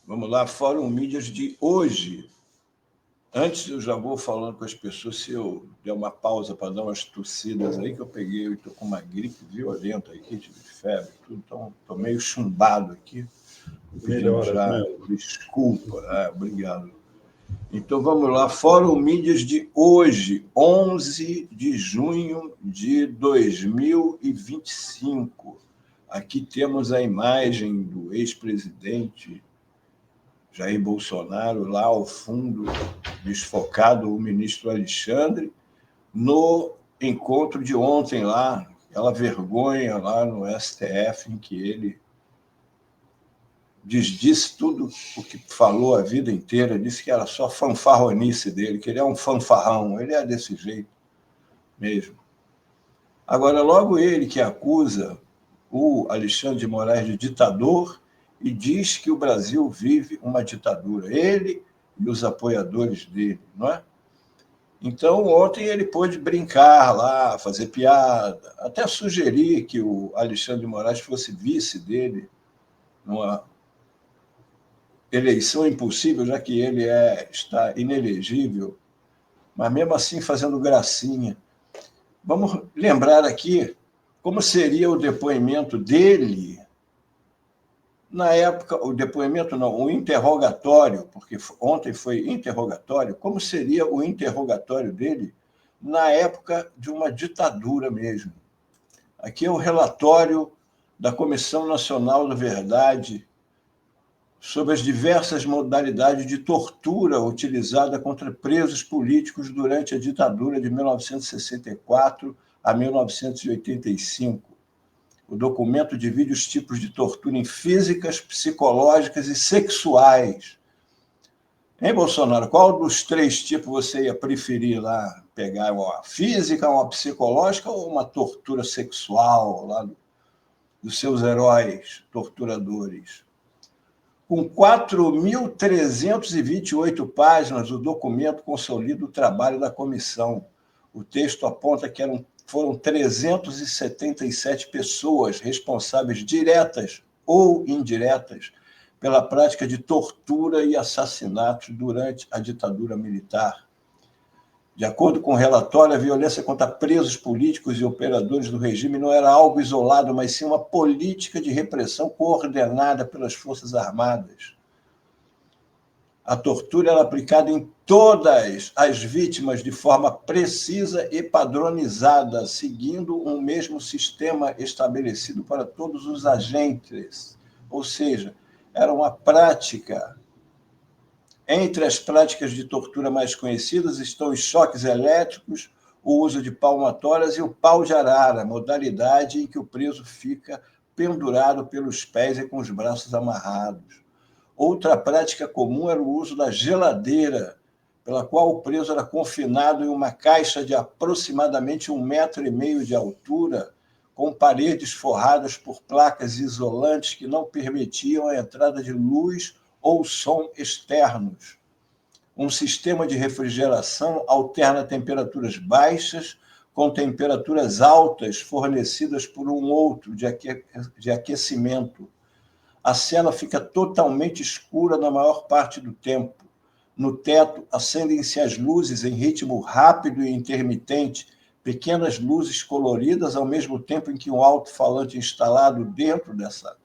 Vamos lá, Fórum Mídias de hoje. Antes, eu já vou falando com as pessoas, se eu der uma pausa para dar umas tossidas aí, que eu peguei, eu estou com uma gripe violenta aqui, tive febre, tudo, então estou meio chumbado aqui, pedindo já desculpa. Obrigado. Então, vamos lá, Fórum Mídias de hoje, 11 de junho de 2025. Aqui temos a imagem do ex-presidente Jair Bolsonaro, lá ao fundo, desfocado, o ministro Alexandre, no encontro de ontem lá, aquela vergonha lá no STF, em que ele desdisse tudo o que falou a vida inteira, disse que era só fanfarronice dele, que ele é um fanfarrão, ele é desse jeito mesmo. Agora, logo ele que acusa o Alexandre de Moraes de ditador e diz que o Brasil vive uma ditadura, ele e os apoiadores dele, não é? Então, ontem ele pôde brincar lá, fazer piada, até sugerir que o Alexandre de Moraes fosse vice dele numa eleição impossível, já que ele está inelegível, mas mesmo assim fazendo gracinha. Vamos lembrar aqui como seria o depoimento dele na época, o depoimento não, o interrogatório, porque ontem foi interrogatório, como seria o interrogatório dele na época de uma ditadura mesmo. Aqui é o relatório da Comissão Nacional da Verdade sobre as diversas modalidades de tortura utilizada contra presos políticos durante a ditadura de 1964 a 1985. O documento divide os tipos de tortura em físicas, psicológicas e sexuais. Hein, Bolsonaro? Qual dos três tipos você ia preferir lá? Pegar uma física, uma psicológica ou uma tortura sexual lá dos seus heróis torturadores? Com 4.328 páginas, o documento consolida o trabalho da comissão. O texto aponta que foram 377 pessoas responsáveis diretas ou indiretas pela prática de tortura e assassinatos durante a ditadura militar. De acordo com o relatório, a violência contra presos políticos e operadores do regime não era algo isolado, mas sim uma política de repressão coordenada pelas Forças Armadas. A tortura era aplicada em todas as vítimas de forma precisa e padronizada, seguindo um mesmo sistema estabelecido para todos os agentes. Ou seja, era uma prática. Entre as práticas de tortura mais conhecidas estão os choques elétricos, o uso de palmatórias e o pau de arara, modalidade em que o preso fica pendurado pelos pés e com os braços amarrados. Outra prática comum era o uso da geladeira, pela qual o preso era confinado em uma caixa de aproximadamente 1,5 metro de altura, com paredes forradas por placas isolantes que não permitiam a entrada de luz ou som externos. Um sistema de refrigeração alterna temperaturas baixas com temperaturas altas fornecidas por um outro de aquecimento. A cela fica totalmente escura na maior parte do tempo. No teto, acendem-se as luzes em ritmo rápido e intermitente, pequenas luzes coloridas, ao mesmo tempo em que um alto-falante instalado dentro dessa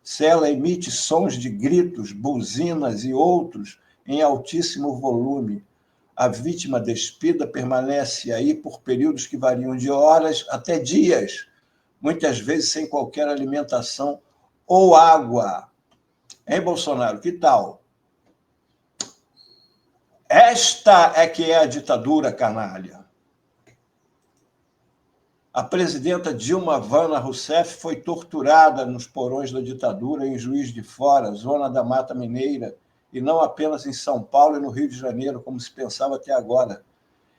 cela emite sons de gritos, buzinas e outros em altíssimo volume. A vítima despida permanece aí por períodos que variam de horas até dias, muitas vezes sem qualquer alimentação ou água. Hein, Bolsonaro, que tal? Esta é que é a ditadura, canalha. A presidenta Dilma Vana Rousseff foi torturada nos porões da ditadura em Juiz de Fora, zona da Mata Mineira, e não apenas em São Paulo e no Rio de Janeiro, como se pensava até agora.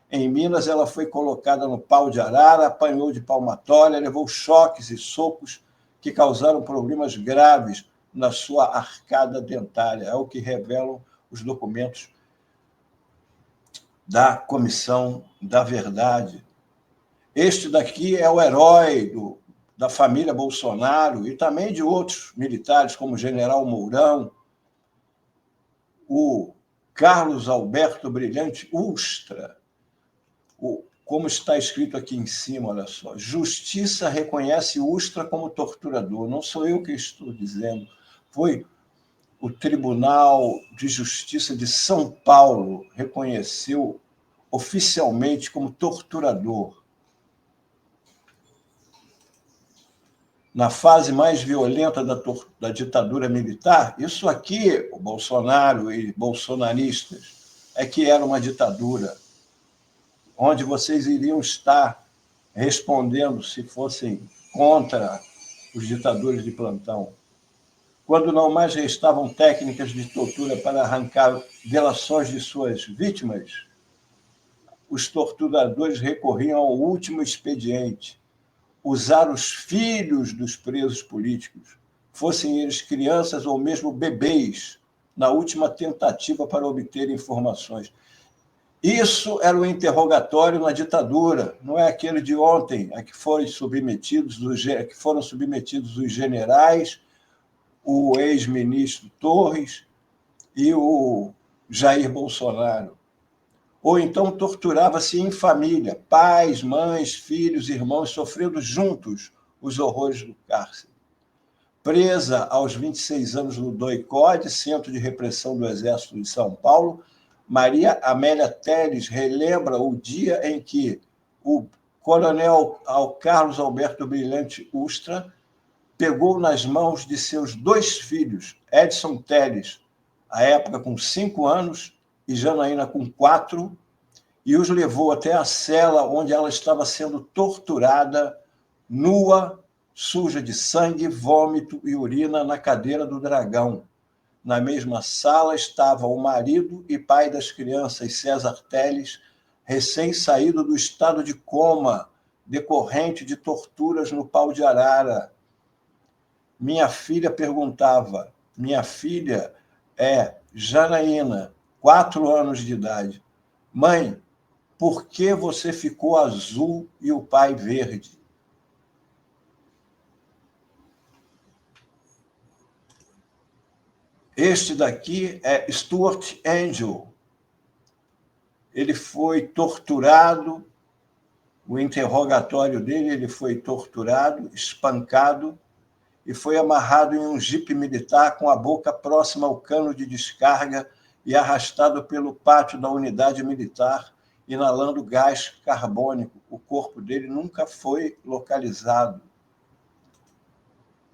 Em Minas, ela foi colocada no pau de arara, apanhou de palmatória, levou choques e socos que causaram problemas graves na sua arcada dentária. É o que revelam os documentos da Comissão da Verdade. Este daqui é o herói da família Bolsonaro e também de outros militares, como o general Mourão, o Carlos Alberto Brilhante Ustra, como está escrito aqui em cima, olha só, Justiça reconhece Ustra como torturador. Não sou eu que estou dizendo, foi o Tribunal de Justiça de São Paulo reconheceu oficialmente como torturador. Na fase mais violenta da ditadura militar, isso aqui, o Bolsonaro e bolsonaristas, é que era uma ditadura, onde vocês iriam estar respondendo se fossem contra os ditadores de plantão. Quando não mais restavam técnicas de tortura para arrancar delações de suas vítimas, os torturadores recorriam ao último expediente, usar os filhos dos presos políticos, fossem eles crianças ou mesmo bebês, na última tentativa para obter informações. Isso era o interrogatório na ditadura, não é aquele de ontem, a que foram submetidos os generais, o ex-ministro Torres e o Jair Bolsonaro. Ou então torturava-se em família, pais, mães, filhos, irmãos, sofrendo juntos os horrores do cárcere. Presa aos 26 anos no DOI-CODE, Centro de Repressão do Exército de São Paulo, Maria Amélia Telles relembra o dia em que o coronel Carlos Alberto Brilhante Ustra pegou nas mãos de seus 2 filhos, Edson Telles, à época com 5 anos, e Janaína com 4, e os levou até a cela onde ela estava sendo torturada, nua, suja de sangue, vômito e urina, na cadeira do dragão. Na mesma sala estava o marido e pai das crianças, César Telles, recém-saído do estado de coma, decorrente de torturas no pau de arara. Minha filha perguntava, minha filha é Janaína, 4 anos de idade. Mãe, por que você ficou azul e o pai verde? Este daqui é Stuart Angel. Ele foi torturado, o interrogatório dele, ele foi torturado, espancado, e foi amarrado em um jipe militar com a boca próxima ao cano de descarga e arrastado pelo pátio da unidade militar, inalando gás carbônico. O corpo dele nunca foi localizado.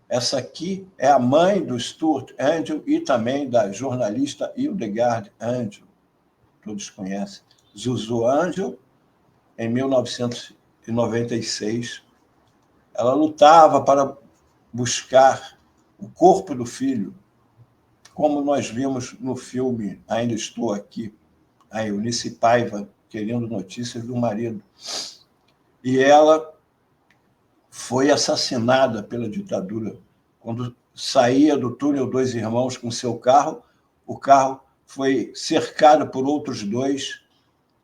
Essa aqui é a mãe do Stuart Angel e também da jornalista Hildegard Angel. Todos conhecem. Zuzu Angel, em 1996. Ela lutava para buscar o corpo do filho, como nós vimos no filme Ainda Estou Aqui, a Eunice Paiva querendo notícias do marido. E ela foi assassinada pela ditadura. Quando saía do túnel Dois Irmãos com seu carro, o carro foi cercado por outros 2,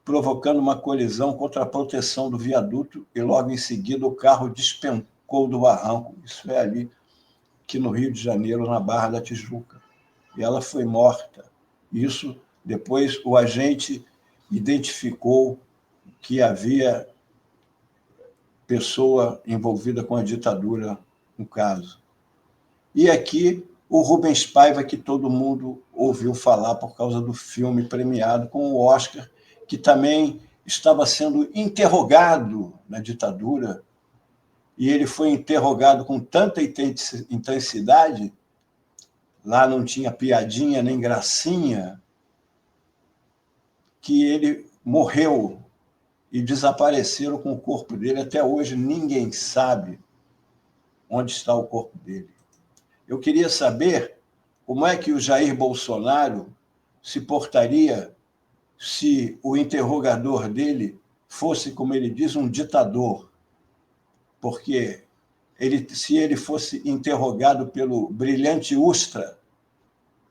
provocando uma colisão contra a proteção do viaduto, e logo em seguida o carro despencou do barranco. Isso é ali, aqui no Rio de Janeiro, na Barra da Tijuca. E ela foi morta. Isso, depois, o agente identificou que havia pessoa envolvida com a ditadura no caso. E aqui, o Rubens Paiva, que todo mundo ouviu falar por causa do filme premiado com o Oscar, que também estava sendo interrogado na ditadura, e ele foi interrogado com tanta intensidade, lá não tinha piadinha nem gracinha, que ele morreu e desapareceram com o corpo dele. Até hoje ninguém sabe onde está o corpo dele. Eu queria saber como é que o Jair Bolsonaro se portaria se o interrogador dele fosse, como ele diz, um ditador. Porque se ele fosse interrogado pelo Brilhante Ustra,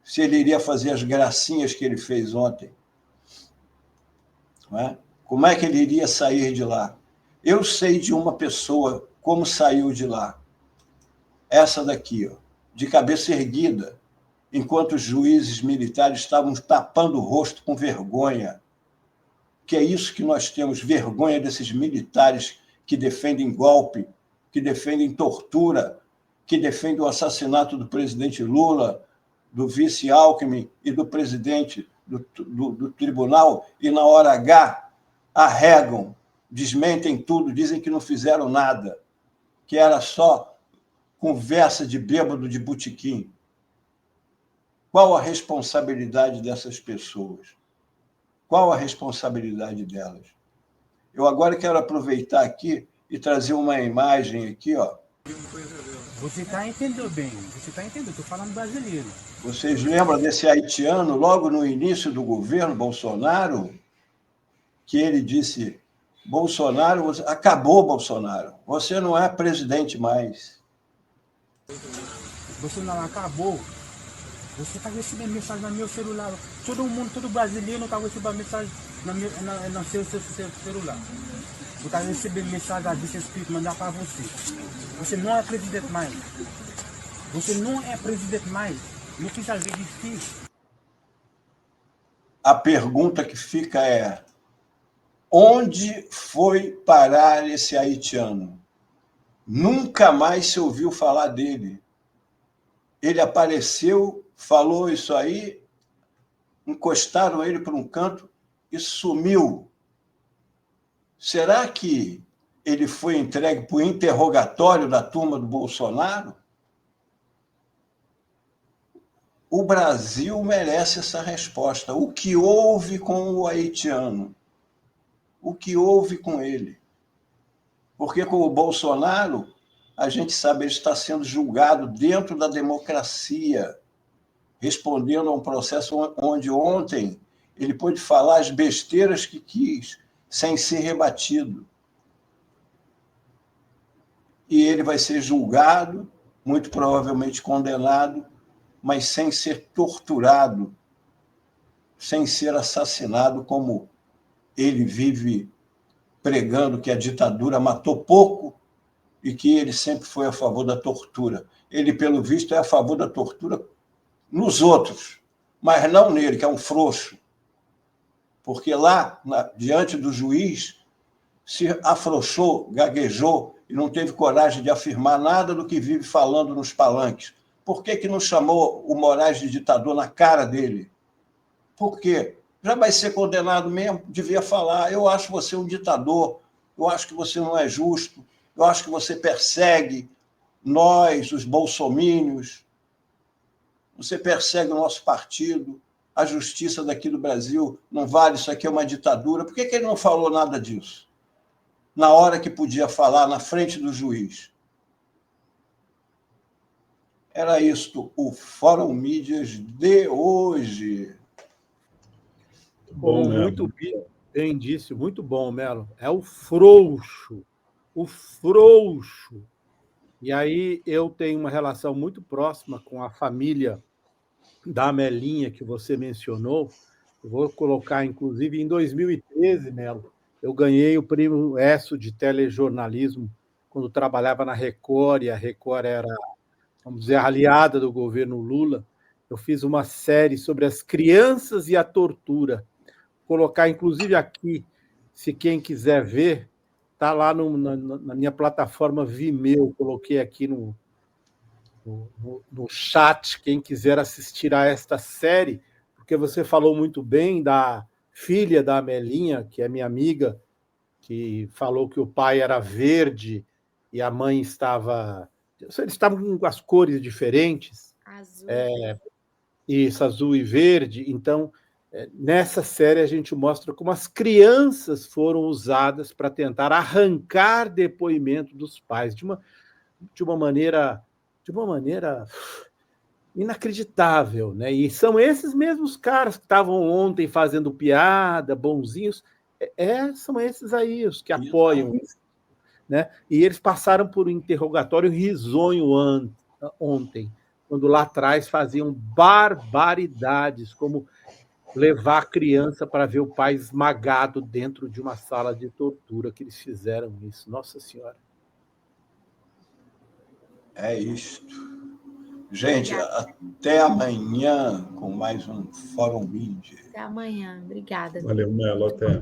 se ele iria fazer as gracinhas que ele fez ontem. Não é? Como é que ele iria sair de lá? Eu sei de uma pessoa como saiu de lá. Essa daqui, ó, de cabeça erguida, enquanto os juízes militares estavam tapando o rosto com vergonha. Que é isso que nós temos, vergonha desses militares que defendem golpe, que defendem tortura, que defendem o assassinato do presidente Lula, do vice Alckmin e do presidente do tribunal, e na hora H arregam, desmentem tudo, dizem que não fizeram nada, que era só conversa de bêbado de botequim. Qual a responsabilidade dessas pessoas? Qual a responsabilidade delas? Eu agora quero aproveitar aqui e trazer uma imagem aqui, ó. Você está entendendo bem, você está entendendo, estou falando brasileiro. Vocês lembram desse haitiano, logo no início do governo Bolsonaro, que ele disse: Bolsonaro, acabou Bolsonaro, você não é presidente mais. Bolsonaro acabou. Você está recebendo mensagem no meu celular. Todo mundo, todo brasileiro está recebendo mensagem no seu celular. Você está recebendo mensagem a Deus Espírito mandar para você. Você não é presidente mais. Você não é presidente mais. Não precisa ver difícil. A pergunta que fica é: onde foi parar esse haitiano? Nunca mais se ouviu falar dele. Ele apareceu, falou isso aí, encostaram ele para um canto e sumiu. Será que ele foi entregue para o interrogatório da turma do Bolsonaro? O Brasil merece essa resposta. O que houve com o haitiano? O que houve com ele? Porque com o Bolsonaro, a gente sabe, ele está sendo julgado dentro da democracia, respondendo a um processo onde ontem ele pôde falar as besteiras que quis, sem ser rebatido. E ele vai ser julgado, muito provavelmente condenado, mas sem ser torturado, sem ser assassinado, como ele vive pregando que a ditadura matou pouco e que ele sempre foi a favor da tortura. Ele, pelo visto, é a favor da tortura nos outros, mas não nele, que é um frouxo. Porque lá, diante do juiz, se afrouxou, gaguejou e não teve coragem de afirmar nada do que vive falando nos palanques. Por que não chamou o Moraes de ditador na cara dele? Por quê? Já vai ser condenado mesmo, devia falar: eu acho você um ditador, eu acho que você não é justo, eu acho que você persegue nós, os bolsomínios, você persegue o nosso partido, a justiça daqui do Brasil não vale, isso aqui é uma ditadura. Por que ele não falou nada disso? Na hora que podia falar, na frente do juiz. Era isto, o Fórum Mídias de hoje. Bom, muito bem disse, muito bom, Melo. É o frouxo, o frouxo. E aí eu tenho uma relação muito próxima com a família da Melinha, que você mencionou. Eu vou colocar, inclusive, em 2013, Melo, eu ganhei o prêmio ESSO de telejornalismo quando trabalhava na Record, e a Record era, vamos dizer, a aliada do governo Lula. Eu fiz uma série sobre as crianças e a tortura. Vou colocar, inclusive, aqui, se quem quiser ver, está lá na minha plataforma Vimeo, coloquei aqui no chat, quem quiser assistir a esta série, porque você falou muito bem da filha da Amelinha, que é minha amiga, que falou que o pai era verde e a mãe estava... Eles estavam com as cores diferentes. Azul. Isso, azul e verde. Então, nessa série a gente mostra como as crianças foram usadas para tentar arrancar depoimento dos pais de uma maneira inacreditável, né? E são esses mesmos caras que estavam ontem fazendo piada, bonzinhos, são esses aí os que apoiam isso, né? E eles passaram por um interrogatório risonho ontem, quando lá atrás faziam barbaridades, como levar a criança para ver o pai esmagado dentro de uma sala de tortura, que eles fizeram isso. Nossa Senhora. É isto. Gente, até amanhã com mais um Fórum Mind. Até amanhã. Obrigada. Valeu, Melo. Até.